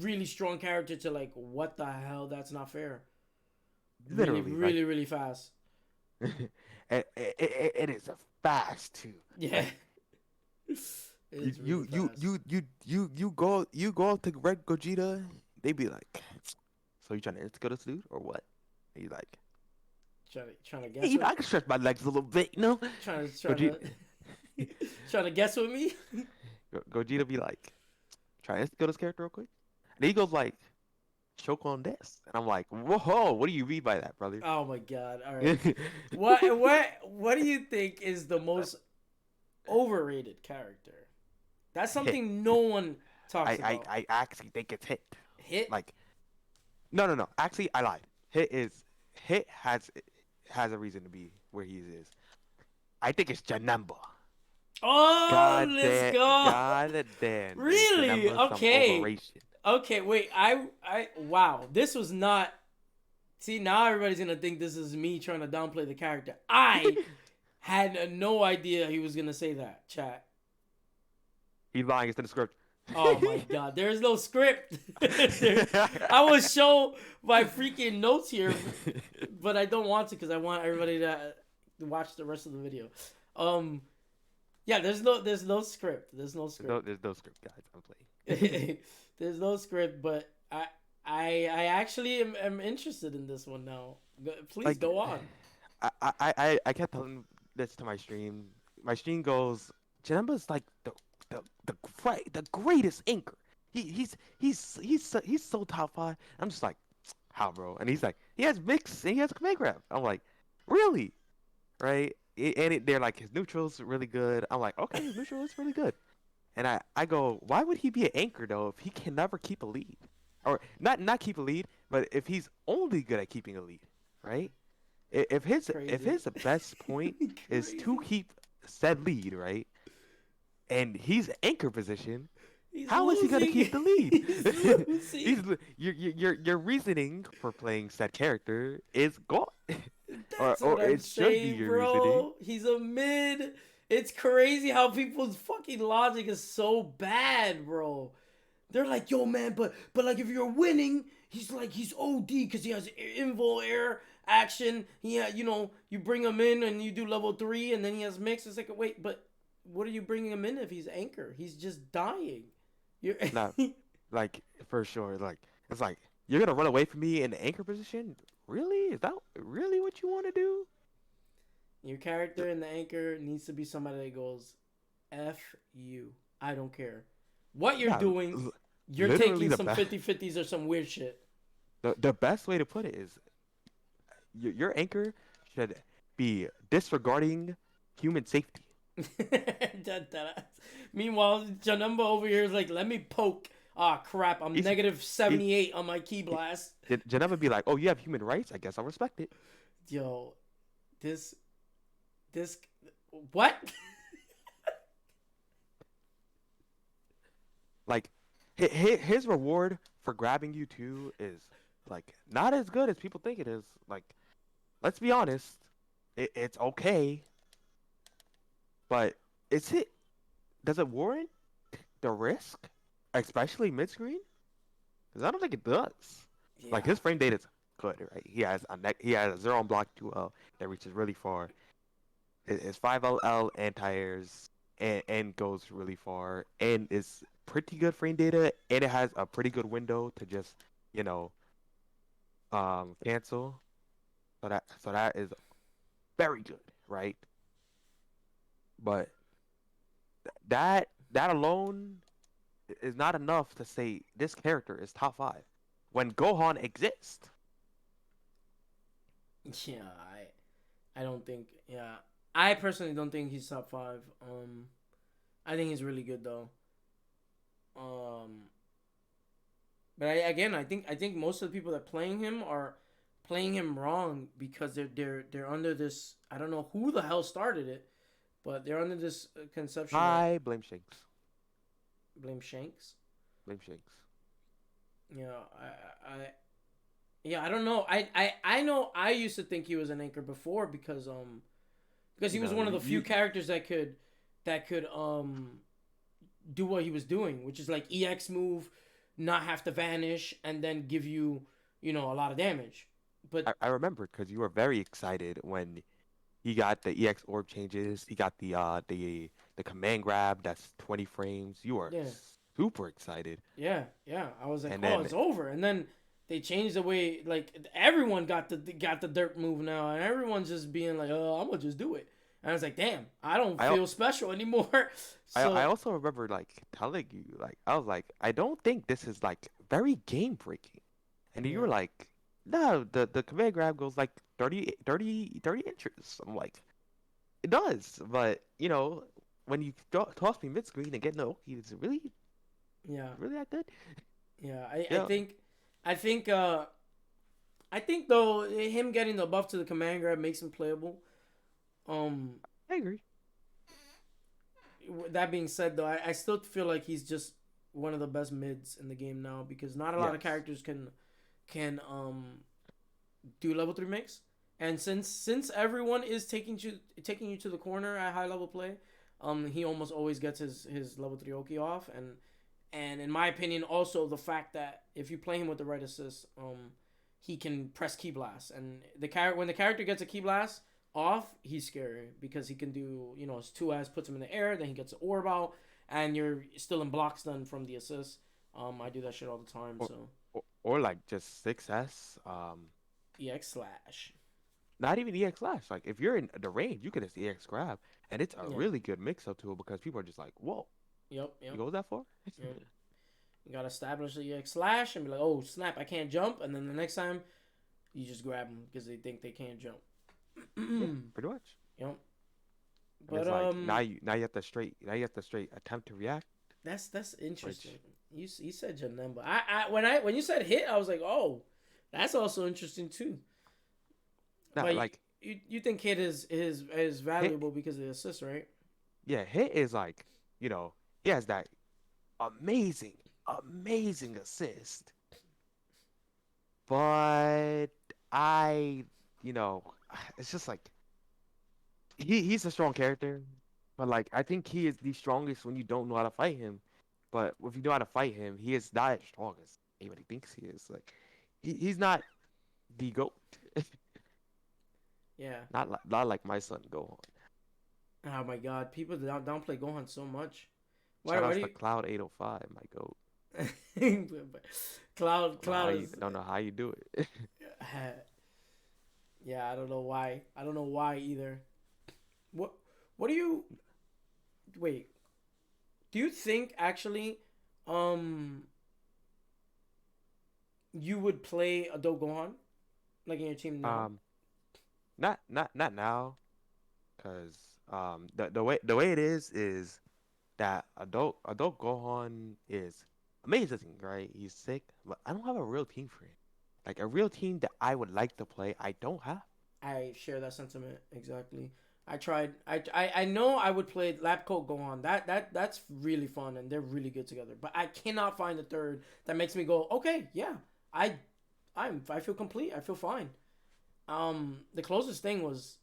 really strong character to like, what the hell, that's not fair, really Literally, like really really fast. it is a fast too. Yeah, Like it is really fast. you go to Red Gogeta, they be like, so you trying to instigate this dude or what? And he's like, Trying to Hey, guess you know, with I can stretch my legs a little bit, you know. trying Gogeta, to trying to guess with me. Gogeta be like, try to kill this character real quick. And he goes like, choke on this. And I'm like, whoa, what do you mean by that, brother? Oh my god! All right, what do you think is the most overrated character? That's Hit. something no one talks about. I actually think it's Hit. Hit. Like, no. Actually, I lied. Hit has a reason to be where he is. I think it's Janemba. Oh, let's go. God damn, is Really? Janemba some Okay. overration? Okay. Wait. Wow. This was not. See, now everybody's gonna think this is me trying to downplay the character. I had no idea he was gonna say that. Chat. He's lying. It's in the script. Oh my god, there's no script. I will show my freaking notes here, but I don't want to because I want everybody to watch the rest of the video. Yeah, there's no script. There's no script. There's no script, guys. I'm playing. There's no script, but I actually am interested in this one now. Please Like, go on. I kept telling this to my stream. My stream goes, Janemba's like the greatest inker. He's so top 5. I'm just like, how, bro? And he's like, he has mix and he has command grab. I'm like, really? Right? They're like, his neutral's really good. I'm like, okay, his neutral is really good. And I go, why would he be an anchor though if he can never keep a lead? Or not keep a lead, but if he's only good at keeping a lead, right? If his best point is to keep said lead, right? And he's anchor position, how is he gonna keep the lead? Your reasoning for playing said character is gone. That's what I'm saying, bro. Reasoning. He's a mid. It's crazy how people's fucking logic is so bad, bro. They're like, yo, man, but like if you're winning, he's OD because he has invul air action. You bring him in and you do level 3 and then he has mix. It's like, wait, but what are you bringing him in if he's anchor? He's just dying. You're not like for sure. Like it's like you're gonna run away from me in the anchor position. Really? Is that really what you want to do? Your character in the anchor needs to be somebody that goes, F you. I don't care what you're doing. You're taking some 50-50s or some weird shit. The best way to put it is your anchor should be disregarding human safety. Meanwhile, Janemba over here is like, let me poke. Ah, crap, I'm negative 78 on my key blast. Janemba be like, oh, you have human rights? I guess I'll respect it. Yo, this, what? Like, his reward for grabbing you too is, like, not as good as people think it is. Like, let's be honest, it's okay. But does it warrant the risk, especially mid screen? Because I don't think it does. Yeah. Like his frame data is good, right? He has a 0 on block 2L that reaches really far. His 5LL anti-airs and goes really far, and it's pretty good frame data, and it has a pretty good window to just cancel. So that is very good, right? But that alone is not enough to say this character is top 5 when Gohan exists. Yeah, I don't think. Yeah, I personally don't think he's top 5. I think he's really good though. But I think most of the people that playing him are playing him wrong because they're under this. I don't know who the hell started it. But they're under this conception. I blame Shanks. Blame Shanks? Blame Shanks. Yeah, I don't know. I know I used to think he was an anchor before because he was one of the few characters that could do what he was doing, which is like EX move, not have to vanish, and then give you a lot of damage. But I remember because you were very excited when he got the EX orb changes. He got the command grab that's 20 frames. You were super excited. Yeah. I was like, it's over. And then they changed the way like everyone got the dirt move now, and everyone's just being like, "Oh, I'm gonna just do it." And I was like, "Damn, I don't I feel special anymore." I So also remember like telling you like I was like I don't think this is like very game breaking, and you were yeah, like no the command grab goes like 30 inches. I'm like it does, but when you toss me mid screen and get no, is it yeah, really that good? yeah. I, I Yeah, think, I think, uh, I think though him getting the buff to the command grab makes him playable. Um, I agree. that being said, though, I still feel like he's just one of the best mids in the game now because not a lot of Yes. characters can do level 3 mix. And since everyone is taking you to the corner at high level play, he almost always gets his level 3 Oki off, and in my opinion, also the fact that if you play him with the right assist, he can press key blast, and when the character gets a key blast off, he's scary because he can do his 2S puts him in the air, then he gets an orb out, and you're still in blocks done from the assist. I do that shit all the time, Or, so or like just 6S. EX slash. Not even EX Slash. Like if you're in the range, you can just EX grab, and it's a Yeah. really good mix up tool because people are just like, whoa, Yep. you Yep. go that far? Yep. You gotta establish the EX slash and be like, oh snap, I can't jump, and then the next time you just grab them because they think they can't jump. Yeah, pretty much. Yep. And But it's like now you have to straight attempt to react, that's interesting. which You said Janemba. When you said hit, I was like, oh, that's also interesting too. not But like you think hit is hit. valuable because of the assist, right? Yeah, hit is like he has that amazing, amazing assist, but I you know it's just like he's a strong character, but like I think he is the strongest when you don't know how to fight him. But if you know how to fight him, he is not as strong as anybody thinks he is. Like he's not the goat. Yeah. Not like my son Gohan. Oh my God, people downplay Gohan so much. Why? Shout Why outs do to you? Cloud 805, my goat. Cloud is. Don't know how you do it. Yeah, I don't know why. I don't know why either. What? What do you? Wait. Do you think actually, um, you would play Adult Gohan like in your team now? um, not now, cause the way it is that adult Gohan is amazing, right? He's sick, but I don't have a real team for him. Like a real team that I would like to play, I don't have. I share that sentiment exactly. I tried. I know I would play Lab Coat Gohan. That's really fun and they're really good together. But I cannot find a third that makes me go, okay, yeah, I I feel complete. I feel fine. The closest thing was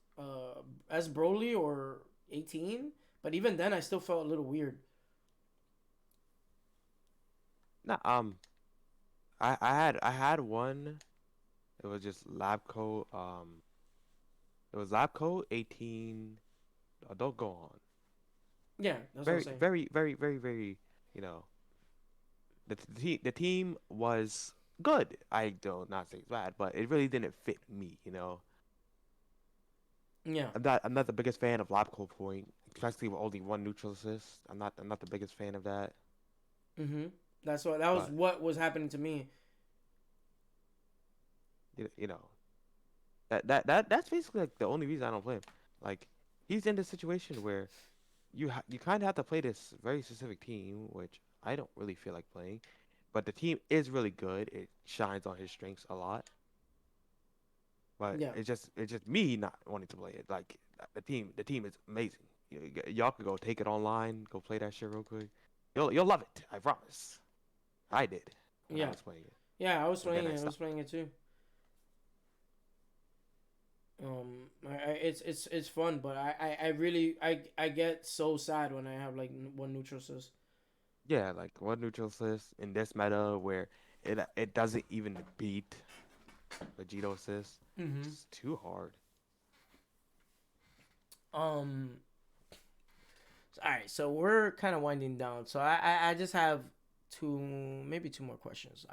as Broly or 18, but even then I still felt a little weird. Nah, I had one. It was just lab coat. It was lab coat 18. Adult Gohan. Yeah, that's what I'm Very saying. very very very very. You know the team was good. I do not say it's bad, but it really didn't fit me. Yeah. I'm not the biggest fan of lab coat point, especially with only one neutral assist. I'm not the biggest fan of that. Mhm. That was But what was happening to me. you know that's basically like the only reason I don't play him. Like he's in this situation where you kind of have to play this very specific team, which I don't really feel like playing. But the team is really good. It shines on his strengths a lot. But Yeah. it's just me not wanting to play it. Like the team is amazing. Y'all could go take it online, go play that shit real quick. You'll love it. I promise. I did when I Yeah. was playing it, Yeah, I was and then playing I it. I was stopped. playing it too. It's fun, but I really I get so sad when I have like one neutral assist. Yeah, like one neutral assist in this meta where it doesn't even beat Vegito assist. Mm-hmm. It's too hard. Um. All right, so we're kind of winding down. So I just have two maybe two more questions.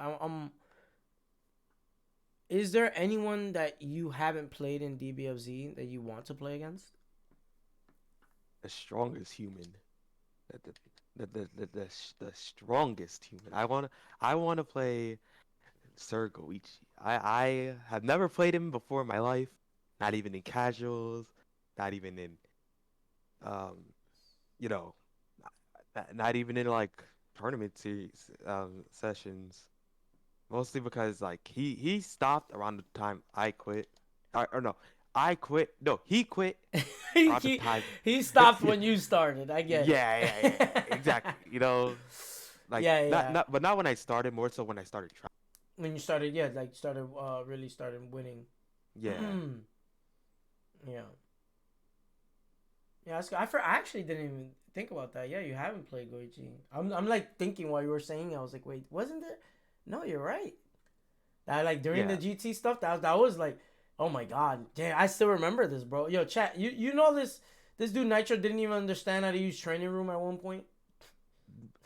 Is there anyone that you haven't played in DBFZ that you want to play against? The strongest human. The the the strongest human. I wanna play Sir Goichi. I have never played him before in my life. Not even in casuals. Not even in um you know not even in like tournament series sessions. Mostly because like he stopped around the time I quit. Or no, I quit. No, he quit around the he, time. he stopped when you started. I get Yeah, it. exactly. You know, like Yeah, not yeah. not but not when I started, more so when I started trying. When you started, yeah, like started really started winning. Yeah. Yeah. Yeah, I actually didn't even think about that. Yeah, you haven't played Goichi. I'm like thinking while you were saying it, I was like, wait, wasn't there? No, you're right. That like during the Yeah. GT stuff, that was like, oh my god, damn, I still remember this, bro. Yo, chat, you know this dude Nitro didn't even understand how to use training room at one point.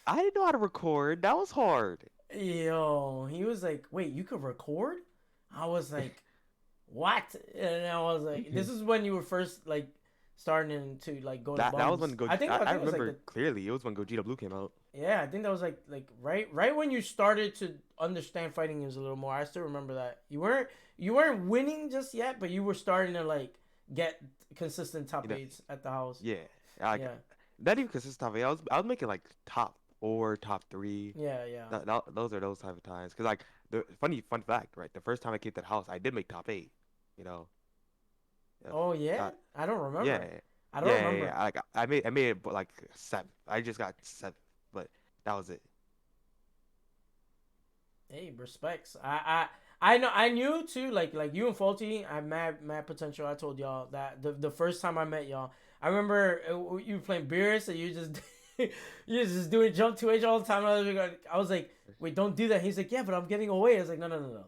I didn't know how to record. That was hard. Yo, he was like, wait, you could record? I was like, what? And I was like, this is when you were first like starting to like go to That was when bums. Go. I I think it was like remember the clearly. It was when Gogeta Blue came out. yeah, I think that was like right when you started to understand fighting games a little more. I still remember that you weren't winning just yet, but you were starting to like get consistent You top know. eights at the house. Yeah. Like Yeah, not even consistent top eight. I was making like top four, top three. yeah, yeah. Those are those type of times. Cause like the fun fact, right? The first time I came to the house, I did make top eight. You know. Yeah. Oh yeah, Uh, I don't yeah. remember. I don't Yeah. remember. Like I made it but like seven. I just got seven, but that was it. Hey, respects. I know I knew too. Like you and Faulty, I mad potential. I told y'all that the first time I met y'all, I remember you playing Beerus and you just you just doing jump 2H all the time. I was like, wait, don't do that. He's like, yeah, but I'm getting away. I was like, no, no, no, no.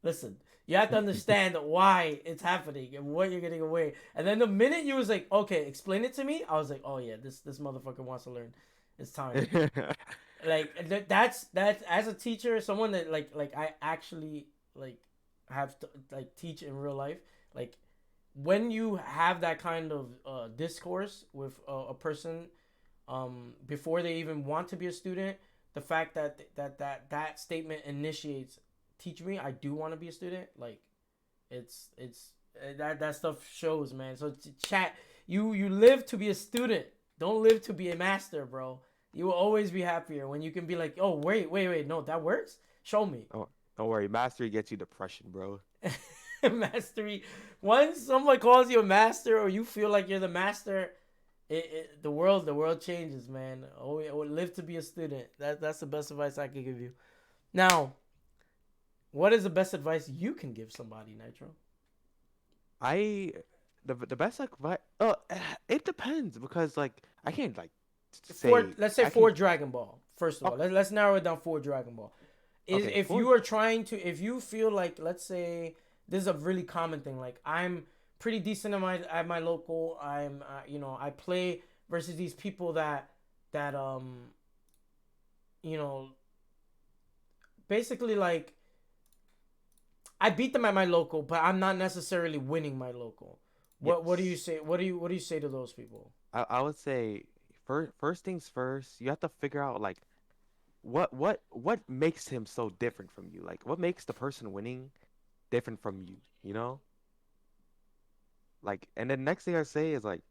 Listen, you have to understand why it's happening and what you're getting away. And then the minute you was like, okay, explain it to me, I was like, oh yeah, this motherfucker wants to learn. It's time. Like that's as a teacher, someone that like I actually like have to like teach in real life. Like when you have that kind of discourse with a person before they even want to be a student, the fact that statement initiates teach me I do want to be a student, like it's that stuff shows, man. So chat, you live to be a student, don't live to be a master, bro. You will always be happier when you can be like, oh wait, no, that works, show me. Oh, don't worry, mastery gets you depression, bro. Mastery, once someone calls you a master or you feel like you're the master, the world changes, man. Live to be a student. That's the best advice I could give you. Now, what is the best advice you can give somebody, Nitro? I the best like it depends because like I can't like For say let's say I for can't Dragon Ball. First of all, okay let's narrow it down for Dragon Ball. Is okay if for you are trying to, if you feel like, let's say this is a really common thing. Like I'm pretty decent at my local. I play versus these people that you know basically like I beat them at my local, but I'm not necessarily winning my local. What do you yes say? What do you say to those people? I would say first things first, you have to figure out like what makes him so different from you, like what makes the person winning different from you, you know, like. And then next thing I say is like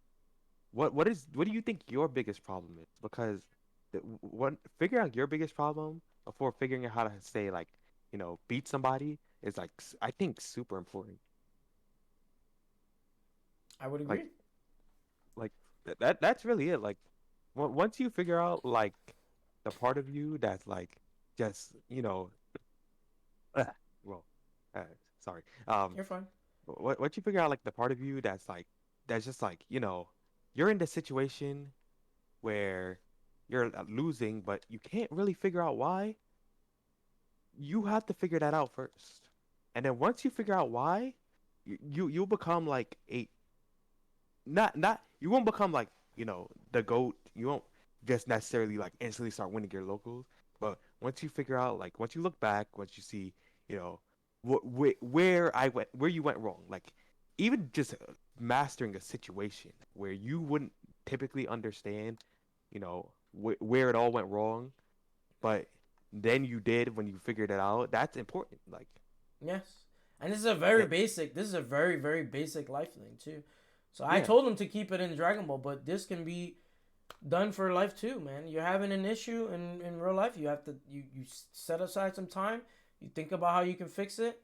what do you think your biggest problem is, because what figure out your biggest problem before figuring out how to say like beat somebody is like I think super important. I would Like agree. like that's really it. Like once you figure out like the part of you that's like just well uh, sorry You're fine. what you figure out like the part of you that's just like you're in the situation where you're losing but you can't really figure out why. You have to figure that out first, and then once you figure out why, you'll become like a not you won't become like the goat. You won't just necessarily like instantly start winning your locals, but once you figure out, like once you look back, once you see you know where you went wrong. Like even just mastering a situation where you wouldn't typically understand, where it all went wrong, but then you did when you figured it out. That's important. Like, Yes. And this is a very it, basic, this is a very, very basic life thing, too. So I yeah, told him to keep it in Dragon Ball, but this can be done for life too, man. You're having an issue in real life. You have to, you set aside some time, you think about how you can fix it,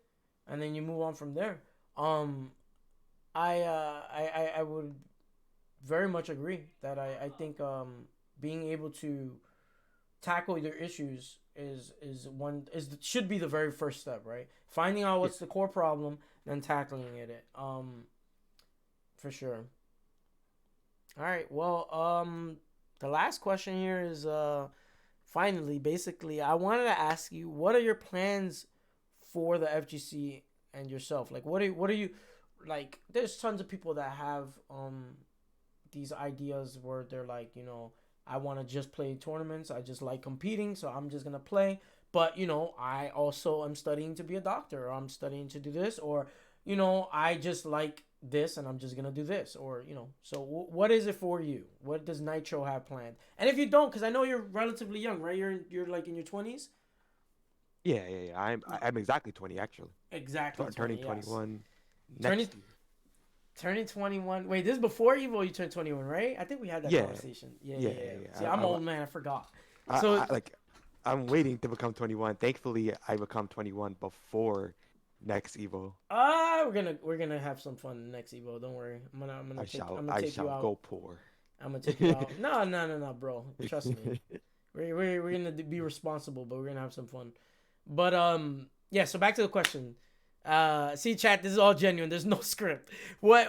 and then you move on from there. Um, I would very much agree that I think being able to tackle your issues is should be the very first step, right? Finding out yeah, what's the core problem, then tackling it. For sure. All right. Well, the last question here is finally, basically, I wanted to ask you, what are your plans for the FGC and yourself? Like, what are you like? There's tons of people that have these ideas where they're like, I want to just play tournaments. I just like competing, so I'm just gonna play. But I also am studying to be a doctor, or I'm studying to do this, or I just like this and I'm just gonna do this, or So what is it for you? What does Nitro have planned? And if you don't, because I know you're relatively young, right? You're like in your 20s. yeah. I'm exactly 20 actually. Exactly Turning 20. Yes. 21 Turning next year. turning 21. Wait, this is before Evo. You turned 21, right? I think we had that Yeah, conversation. Yeah, yeah, yeah, yeah, yeah. See, yeah. I'm old man. I forgot. I, So like I'm waiting to become 21. Thankfully, I become 21 before next Evo. we're gonna have some fun next Evo. Don't worry. I'm gonna I take you shall out. go poor. I'm gonna take you out. No, no, no, no, bro. Trust me. We're gonna be responsible, but we're gonna have some fun. But yeah. So back to the question. See, chat. This is all genuine. There's no script. What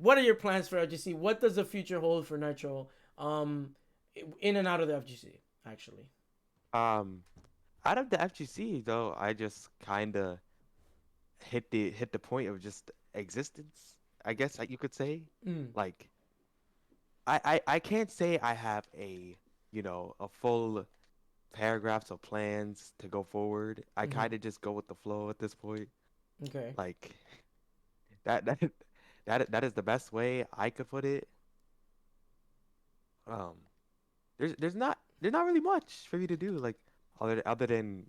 are your plans for FGC? What does the future hold for Nitro? Um, in and out of the FGC, actually. Um, Out of the FGC though, I just kind of hit the point of just existence. I guess like you could say. Mm, Like I can't say I have a full paragraphs of plans to go forward. I mm-hmm. kind of just go with the flow at this point. Okay. Like that that that is the best way I could put it. Um, there's not really much for me to do like other than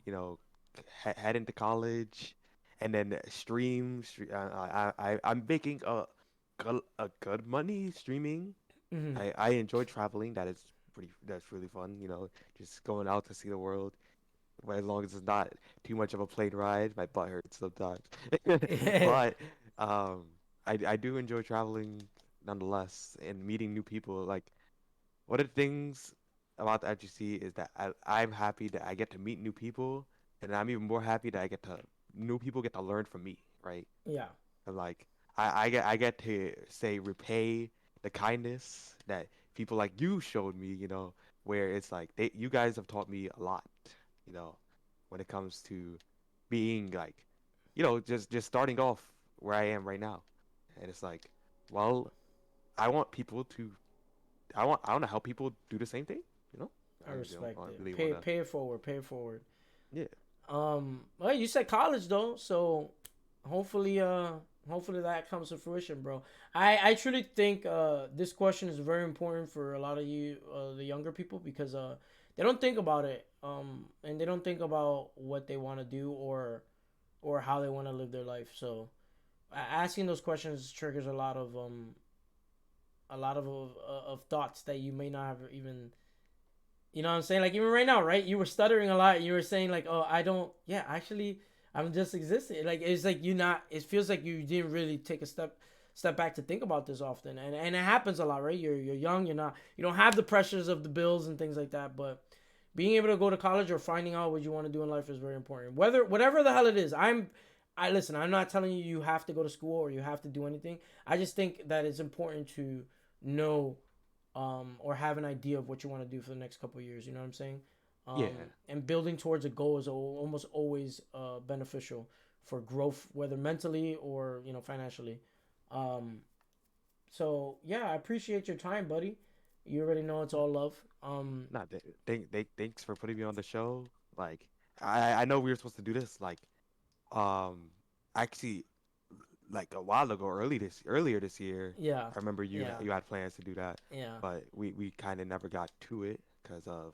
head into college and then stream. I'm making a good money streaming. Mm-hmm. I enjoy traveling. That's really fun. Just going out to see the world. But as long as it's not too much of a plane ride, my butt hurts sometimes. But um, I do enjoy traveling nonetheless and meeting new people. Like one of the things about the FGC is that I'm happy that I get to meet new people, and I'm even more happy that new people get to learn from me, right? Yeah. And like I get to say repay the kindness that people like you showed me, where it's like you guys have taught me a lot, you know, when it comes to being like, just starting off where I am right now. And it's like, well, I want people to I want to help people do the same thing, you know? I respect it. Really want Pay to pay it forward. Pay it forward. yeah. Well, you said college though, so hopefully, hopefully that comes to fruition, bro. I truly think this question is very important for a lot of you, the younger people, because they don't think about it, and they don't think about what they want to do or how they want to live their life. So asking those questions triggers a lot of thoughts that you may not have even. You know what I'm saying? Like even right now, right? You were stuttering a lot. You were saying like, "Oh, I don't." Yeah, actually, I'm just existing. Like it's like you not. It feels like you didn't really take a step back to think about this often, and it happens a lot, right? You're young. You don't have the pressures of the bills and things like that. But being able to go to college or finding out what you want to do in life is very important. Whatever the hell it is, I listen. I'm not telling you you have to go to school or you have to do anything. I just think that it's important to know or have an idea of what you want to do for the next couple of years. You know what I'm saying? Um, Yeah. and building towards a goal is almost always beneficial for growth, whether mentally or financially. Um, so yeah, I appreciate your time, buddy. You already know it's all love. Not thanks for putting me on the show. Like I know we were supposed to do this like Um, actually, like a while ago, earlier this year, Yeah, I remember yeah, you had plans to do that, yeah, but we kind of never got to it because of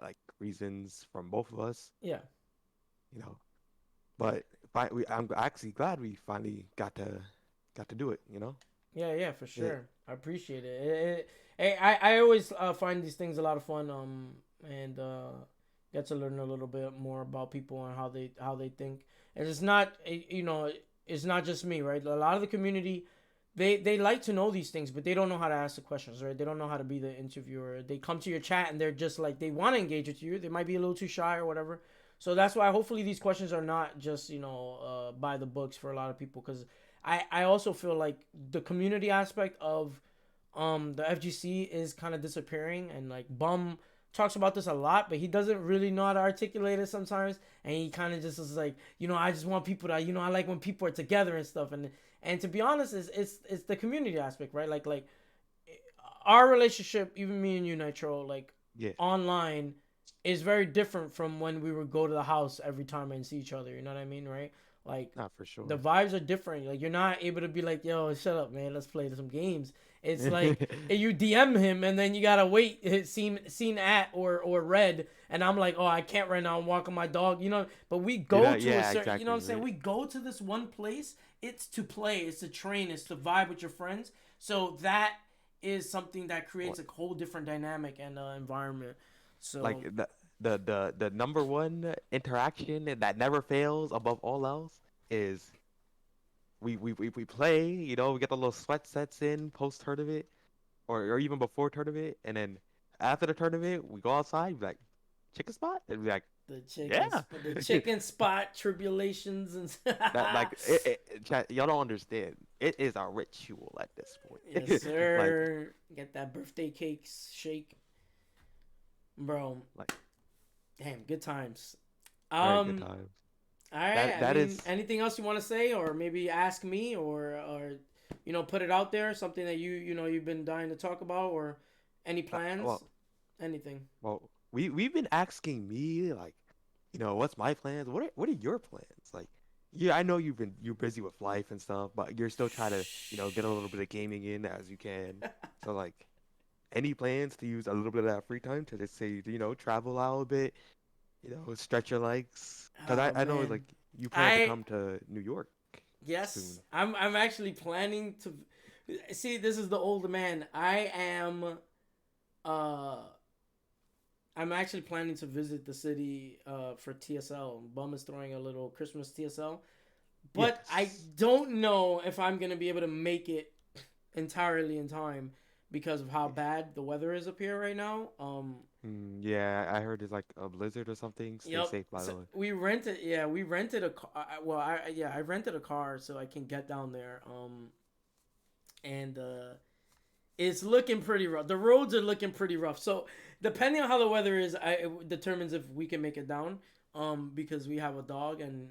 like reasons from both of us, yeah. you know. But I'm actually glad we finally got to do it, you know. Yeah, yeah, for Yeah, sure. I appreciate it. I always find these things a lot of fun. And get to learn a little bit more about people and how they think. And it's not it's not just me, right? A lot of the community, they like to know these things, but they don't know how to ask the questions, right? They don't know how to be the interviewer. They come to your chat and they're just like they want to engage with you. They might be a little too shy or whatever. So that's why hopefully these questions are not just by the books for a lot of people because I also feel like the community aspect of the FGC is kind of disappearing and like Bum talks about this a lot, but he doesn't really know how to articulate it sometimes, and he kind of just is like, I just want people to, I like when people are together and stuff, and to be honest, it's the community aspect, right? Like our relationship, even me and you, Nitro, like yeah, online, is very different from when we would go to the house every time and see each other. You know what I mean, right? Like not for the sure. vibes are different. Like you're not able to be like, "Yo, shut up, man. Let's play some games." It's like you DM him and then you gotta wait. It's seen at or read, and I'm like, "Oh, I can't right now. I'm walking my dog." But we go to a Yeah, certain. You know exactly. what I'm saying? We go to this one place. It's to play. It's to train. It's to vibe with your friends. So that is something that creates a whole different dynamic and environment. Like So the number one interaction that never fails above all else is we play, we get the little sweat sets in post tournament or even before tournament, and then after the tournament we go outside, be like, chicken spot? And be like, yeah. the chicken spot tribulations and That y'all don't understand. It is a ritual at this yes point. Like sir, get that birthday cake shake, bro. like Damn, good times. very good Um, times. all right. That I that mean, is anything else you want to say, or maybe ask me, or put it out there, something that you've been dying to talk about, or any plans, well anything. we've been asking me like, what's my plans? What are your plans? Like, yeah, I know you're busy with life and stuff, but you're still trying to, get a little bit of gaming in as you can. So like, any plans to use a little bit of that free time to just say, travel out a bit, stretch your legs? Because Oh I know man, like you plan to I come to New York yes, soon. I'm actually planning to see. This is the older man. Uh I'm actually planning to visit the city for TSL. Bum is throwing a little Christmas TSL, but I Yes. don't know if I'm gonna be able to make it entirely in time because of how Yeah. bad the weather is up here right now. Yeah, I heard it's like a blizzard or something. Stay Yep. safe, by So the way. we rented a car. Well, I rented a car so I can get down there. And it's looking pretty rough. The roads are looking pretty rough. So depending on how the weather is, it determines if we can make it down. Because we have a dog and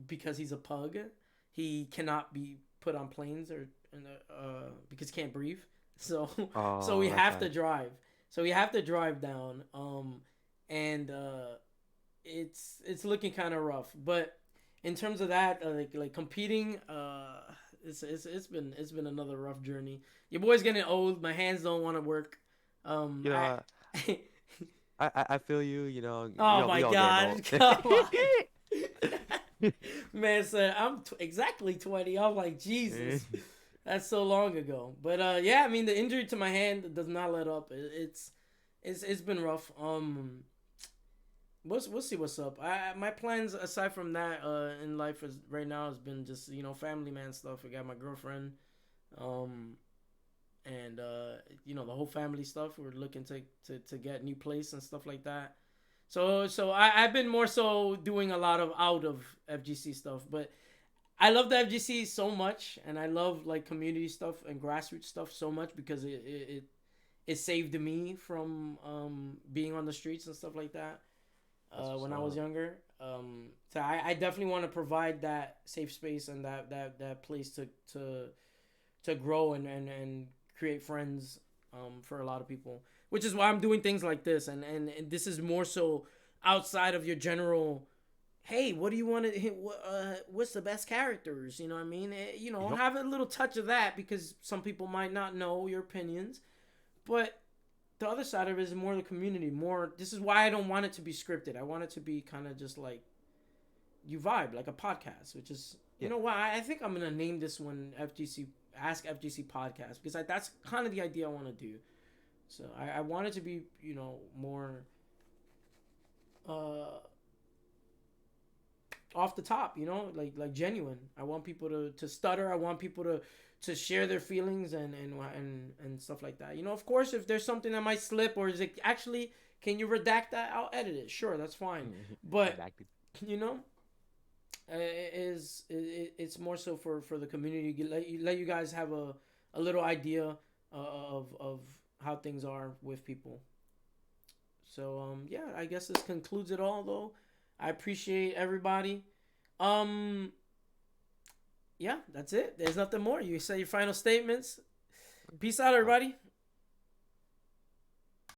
because he's a pug, he cannot be put on planes or because he can't breathe. So so we Oh, that's have to sad. drive. So we have to drive down. And it's looking kind of rough. But in terms of that, like competing, it's been another rough journey. Your boy's getting old. My hands don't want to work. You know, I. I feel you. Oh We my all getting old. God! Come on, man. Said I'm exactly 20. I'm like Jesus. That's so long ago. But yeah, I mean the injury to my hand does not let up. It's been rough. We'll see what's up. My plans aside from that in life is right now has been just family man stuff. I got my girlfriend, um, and the whole family stuff. We're looking to get new place and stuff like that. So I've been more so doing a lot of out of FGC stuff, but I love the FGC so much, and I love like community stuff and grassroots stuff so much because it saved me from being on the streets and stuff like that That's what's when I was up. younger. So I definitely want to provide that safe space and that place to grow and create friends for a lot of people, which is why I'm doing things like this, and this is more so outside of your general hey, what do you want to? What's the best characters? You know what I mean? Yep. Have a little touch of that because some people might not know your opinions, but the other side of it is more the community. More. This is why I don't want it to be scripted. I want it to be kind of just like you vibe, like a podcast, which is Yeah. why I think I'm gonna name this one FGC Ask FGC Podcast because that's kind of the idea I want to do. So I want it to be more uh off the top, like genuine. I want people to stutter. I want people to share their feelings and stuff like that. Of course, if there's something that might slip or is it actually, can you redact that? I'll edit it. Sure, that's fine. But you know, it's more so for the community. Let you guys have a little idea of how things are with people. So yeah, I guess this concludes it all though. I appreciate everybody. Um, yeah, that's it. There's nothing more. You say your final statements. Peace out, everybody.